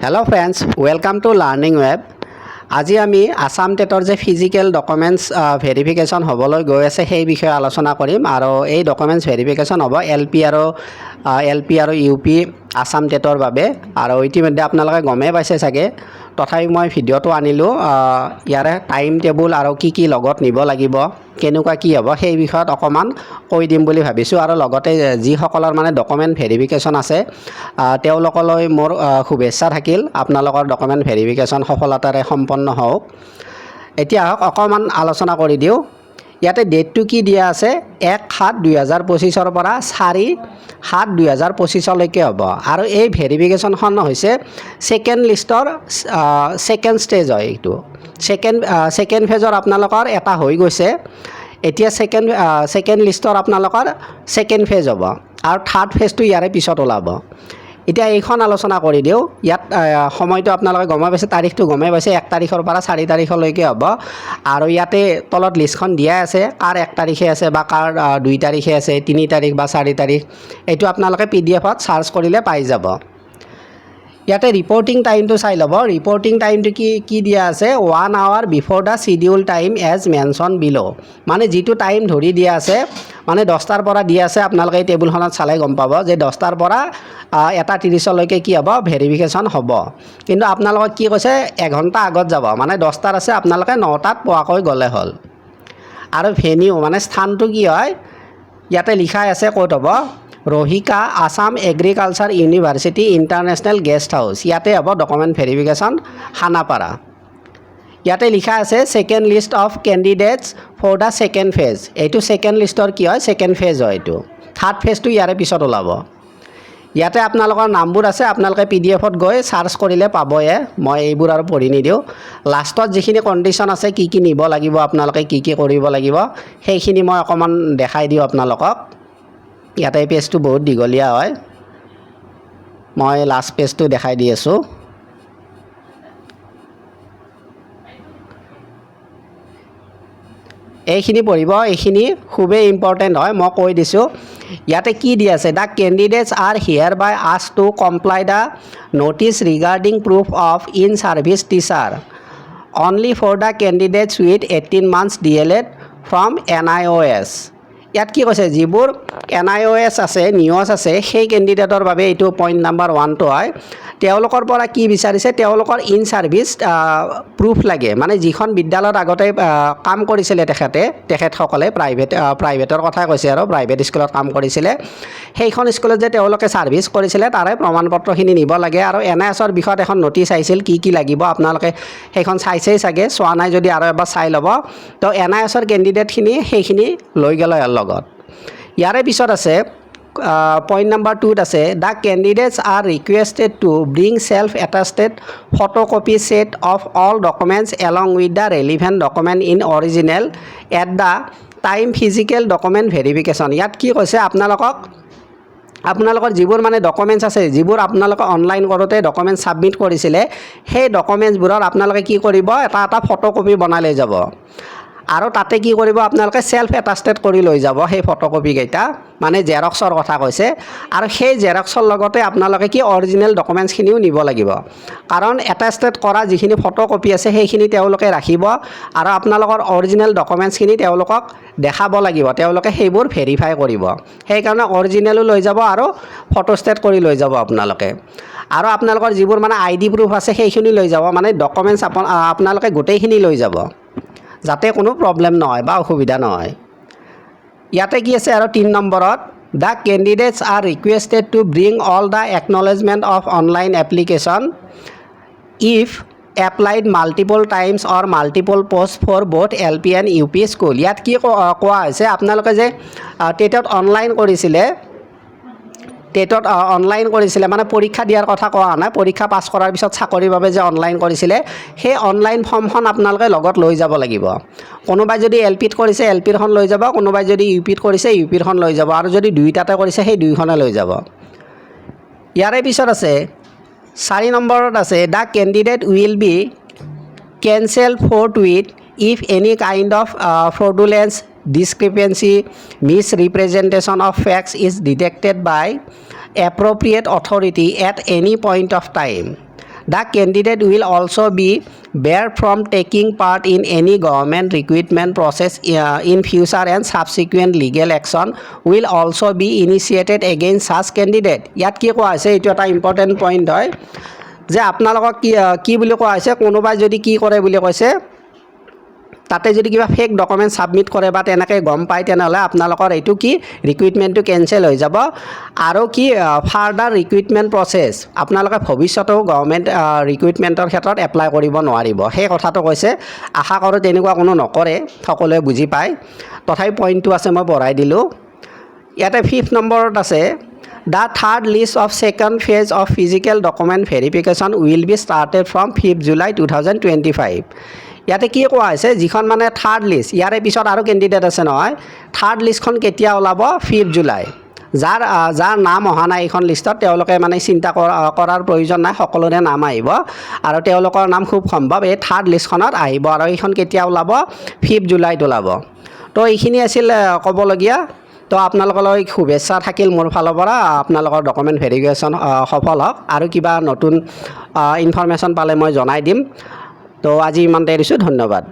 Hello friends, welcome to Learning Web. আজি আমি আসাম টেটৰ যে ফিজিক্যাল ডকুমেন্টস ভেৰিফিকেশ্যন হ'বলৈ গৈ আছে সেই বিষয়ে আলোচনা কৰিম আৰু এই ডকুমেন্টস ভেৰিফিকেশ্যন হ'ব এল পি আৰু ইউ পি আসাম টেটৰ বাবে আৰু ইতিমধ্যে আপোনালোকে গমেই পাইছে চাগে তথাপি মই ভিডিঅ'টো আনিলোঁ ইয়াৰে টাইম টেবুল আৰু কি লগত নিব লাগিব কেনেকুৱা কি হ'ব সেই বিষয়ত অকমান কৈ দিম বুলি ভাবিছোঁ আৰু লগতে যিসকলৰ মানে ডকুমেন্ট ভেৰিফিকেশ্যন আছে তেওঁলোকলৈ মোৰ শুভেচ্ছা থাকিল আপোনালোকৰ ডকুমেন্ট ভেৰিফিকেশ্যন সফলতাৰে সম্পন্ন হওক এতিয়া অকমান আলোচনা কৰি দিওঁ ইয়াতে ডেটটো কি দিয়া আছে 1/7/2025 পৰা 4/7/2025 লৈকে হ'ব আৰু এই ভেৰিফিকেশ্যনখন হৈছে সেকেন্ড লিষ্টৰ সেকেন্ড ষ্টেজ হয় এইটো সেকেন্ড ফেজৰ আপোনালোকৰ এটা হৈ গৈছে এতিয়া সেকেন্ড লিষ্টৰ আপোনালোকৰ সেকেন্ড ফেজ হ'ব আৰু থাৰ্ড ফেজটো ইয়াৰে পিছত ওলাব এতিয়া এইখন আলোচনা কৰি দিওঁ ইয়াত সময়টো আপোনালোকে গমাই পাইছে তাৰিখটো গমাই পাইছে 1 তাৰিখৰ পৰা 4 তাৰিখলৈকে হ'ব আৰু ইয়াতে তলত লিষ্টখন দিয়া আছে কাৰ 1 তাৰিখে আছে বা কাৰ 2 তাৰিখে আছে 3 তাৰিখ বা 4 তাৰিখ এইটো আপোনালোকে পিডিএফত সাৰ্চ কৰিলে পাই যাব ইয়াতে ৰিপৰ্টিং টাইমটো চাই ল'ব ৰিপৰ্টিং টাইমটো কি দিয়া আছে 1 hour বিফৰ দা শিডিউল টাইম এজ মেনশ্যন বিলো মানে যিটো টাইম ধৰি দিয়া আছে মানে 10টাৰ পৰা দিয়া আছে আপোনালোকে এই টেবুলখনত চালে গম পাব যে 10টাৰ পৰা 1:30 লৈকে কি হ'ব ভেৰিফিকেশ্যন হ'ব কিন্তু আপোনালোকক কি কৈছে 1 ঘণ্টা আগত যাব মানে 10টাৰ আছে আপোনালোকে 9টাত পোৱাকৈ গ'লে হ'ল আৰু ভেনিউ মানে স্থানটো কি হয় ইয়াতে লিখা আছে ক'ত হ'ব ৰহিকা Assam agriculture university international guest house ইয়াতে হ'ব ডকুমেণ্ট ভেৰিফিকেশ্যন খানাপাৰা ইয়াতে লিখা আছে second list of candidates for the second phase এইটো সেকেন্ড লিষ্টৰ কি হয় সেকেন্ড ফেজ হয় এইটো থাৰ্ড ফেজটো ইয়াৰে পিছত ওলাব ইয়াতে আপোনালোকৰ নামবোৰ আছে আপোনালোকে পিডিএফত গৈ সাৰ্চ কৰিলে পাবয়ে মই এইবোৰ আৰু পঢ়ি নিদিওঁ লাষ্টত যিখিনি কণ্ডিশ্যন আছে কি নিব লাগিব আপোনালোকে কি কৰিব লাগিব সেইখিনি মই অকমান দেখাই দিওঁ আপোনালোকক ইয়াতে পেজটো বহুত দীঘলীয়া হয় মই লাষ্ট পেজটো দেখাই দি আছো এইখিনি পঢ়িব এইখিনি খুবেই ইম্পৰ্টেণ্ট হয় মই কৈ দিছোঁ ইয়াতে কি দি আছে the candidates are hereby আছ to comply the notice regarding proof of in service teacher only for the candidates with 18 months DLED from NIOS ইয়াত কি কৈছে যিবোৰ NIOS আছে নিউজ আছে সেই কেণ্ডিডেটৰ বাবে এইটো পইণ্ট নাম্বাৰ 1 টো হয় তেওঁলোকৰ পৰা কি বিচাৰিছে তেওঁলোকৰ ইন ছাৰ্ভিচ প্ৰুফ লাগে মানে যিখন বিদ্যালয়ত আগতে কাম কৰিছিলে তেখেতসকলে প্ৰাইভেটৰ কথা কৈছে আৰু প্ৰাইভেট স্কুলত কাম কৰিছিলে সেইখন স্কুলত যে তেওঁলোকে ছাৰ্ভিচ কৰিছিলে তাৰে প্ৰমাণপত্ৰখিনি নিব লাগে আৰু NIOSৰ বিষয়ত এখন নটিচ আহিছিল কি লাগিব আপোনালোকে সেইখন চাইছেই চাগে চোৱা নাই যদি আৰু এবাৰ চাই ল'ব তো NIOSৰ কেণ্ডিডেটখিনি সেইখিনি লৈ গ'লে লগত ইয়াৰে পিছত আছে point number 2 আছে the candidates are requested to bring self attested photocopy set of all documents along with the relevant document in original at the time physical document verification ইয়াত কি কৈছে আপোনালোকৰ যিবোৰ মানে ডকুমেন্টছ আছে যিবোৰ আপোনালোকে অনলাইন কৰোতে ডকুমেন্ট সাবমিট কৰিছিলে সেই ডকুমেন্টছবোৰৰ আপোনালোকে কি কৰিব এটা ফটোকপি বনাই লৈ যাব আৰু তাতে কি কৰিব আপোনালোকে সেলফ এটাস্টেড কৰি লৈ যাব সেই ফটোকপি কেইটা মানে জেৰক্সৰ কথা কৈছে আৰু সেই জেৰক্সৰ লগতে আপোনালোকে কি অৰিজিনেল ডকুমেন্টছখিনিও নিব লাগিব কাৰণ এটাস্টেড কৰা যিখিনি ফটোকপি আছে সেইখিনি তেওঁলোকে ৰাখিব আৰু আপোনালোকৰ অৰিজিনেল ডকুমেন্টছখিনি তেওঁলোকক দেখাব লাগিব তেওঁলোকে সেইবোৰ ভেৰিফাই কৰিব সেই কাৰণে অৰিজিনেলো লৈ যাব আৰু ফটোষ্টেট কৰি লৈ যাব আপোনালোকে আৰু আপোনালোকৰ যিবোৰ মানে আইডি প্ৰুফ আছে সেইখিনি লৈ যাব মানে ডকুমেন্টছ আপোনালোকে গোটেইখিনি লৈ যাব যাতে কোনো প্ৰবলেম নহয় বা অসুবিধা নহয় ইয়াতে কি আছে আৰু 3 নম্বৰত the candidates are requested to bring all the acknowledgement of online application if applied multiple times or multiple posts for both LP and UP school ইয়াত কি কোৱা হৈছে আপোনালোকে যে টেটত অনলাইন কৰিছিলে মানে পৰীক্ষা দিয়াৰ কথা কোৱা নাই পৰীক্ষা পাছ কৰাৰ পিছত চাকৰিৰ বাবে যে অনলাইন কৰিছিলে সেই অনলাইন ফৰ্মখন আপোনালোকে লগত লৈ যাব লাগিব কোনোবাই যদি LPত কৰিছে LPৰখন লৈ যাব কোনোবাই যদি UPত কৰিছে UPৰখন লৈ যাব আৰু যদি দুইটাতে কৰিছে সেই দুইখনে লৈ যাব ইয়াৰে পিছত আছে 4 নম্বৰত আছে the candidate will be cancelled forthwith if any kind of fraudulence discrepancy misrepresentation of facts is detected by appropriate authority at any point of time The candidate will also be barred from taking part in any government recruitment process in future, and subsequent legal action will also be initiated against such candidate. ইয়াত কি কোৱা হৈছে, এইটো এটা important point হয় যে আপোনালোকক কি বুলি কোৱা হৈছে, কোনোবাই যদি কি কৰে বুলি কৈছে, তাতে যদি কিবা ফেক ডকুমেণ্ট ছাবমিট কৰে বা তেনেকৈ গম পায়, তেনেহ'লে আপোনালোকৰ এইটো কি ৰিক্ৰুইটমেণ্টটো কেঞ্চেল হৈ যাব। আৰু কি ফাৰ্ডাৰ ৰিক্ৰুইটমেণ্ট প্ৰচেছ আপোনালোকে ভৱিষ্যতেও গভৰ্ণমেণ্ট ৰিক্ৰুইটমেণ্টৰ ক্ষেত্ৰত এপ্লাই কৰিব নোৱাৰিব, সেই কথাটো কৈছে। আশা কৰোঁ তেনেকুৱা কোনো নকৰে, সকলোৱে বুজি পায়। তথাপি পইণ্টটো আছে, মই বঢ়াই দিলোঁ। ইয়াতে 5th নম্বৰত আছে, The third list of second phase of physical document verification will be started from 5th July 2025. ইয়াতে কি কোৱা হৈছে, যিখন মানে থাৰ্ড লিষ্ট, ইয়াৰে পিছত আৰু কেণ্ডিডেট আছে নহয়, থাৰ্ড লিষ্টখন কেতিয়া ওলাব, 5th জুলাই। যাৰ নাম অহা নাই এইখন লিষ্টত, তেওঁলোকে মানে চিন্তা কৰাৰ প্ৰয়োজন নাই, সকলোৰে নাম আহিব আৰু তেওঁলোকৰ নাম খুব সম্ভৱ এই থাৰ্ড লিষ্টখনত আহিব। আৰু এইখন কেতিয়া ওলাব, 5th জুলাইত ওলাব। তো এইখিনি আছিল ক'বলগীয়া। তো আপোনালোকলৈ শুভেচ্ছা থাকিল মোৰ ফালৰ পৰা, আপোনালোকৰ ডকুমেণ্ট ভেৰিফিকেশ্যন সফল হওক। আৰু কিবা নতুন ইনফৰমেশ্যন পালে মই জনাই দিম। তো আজি ইমানতে এৰিছোঁ, ধন্যবাদ।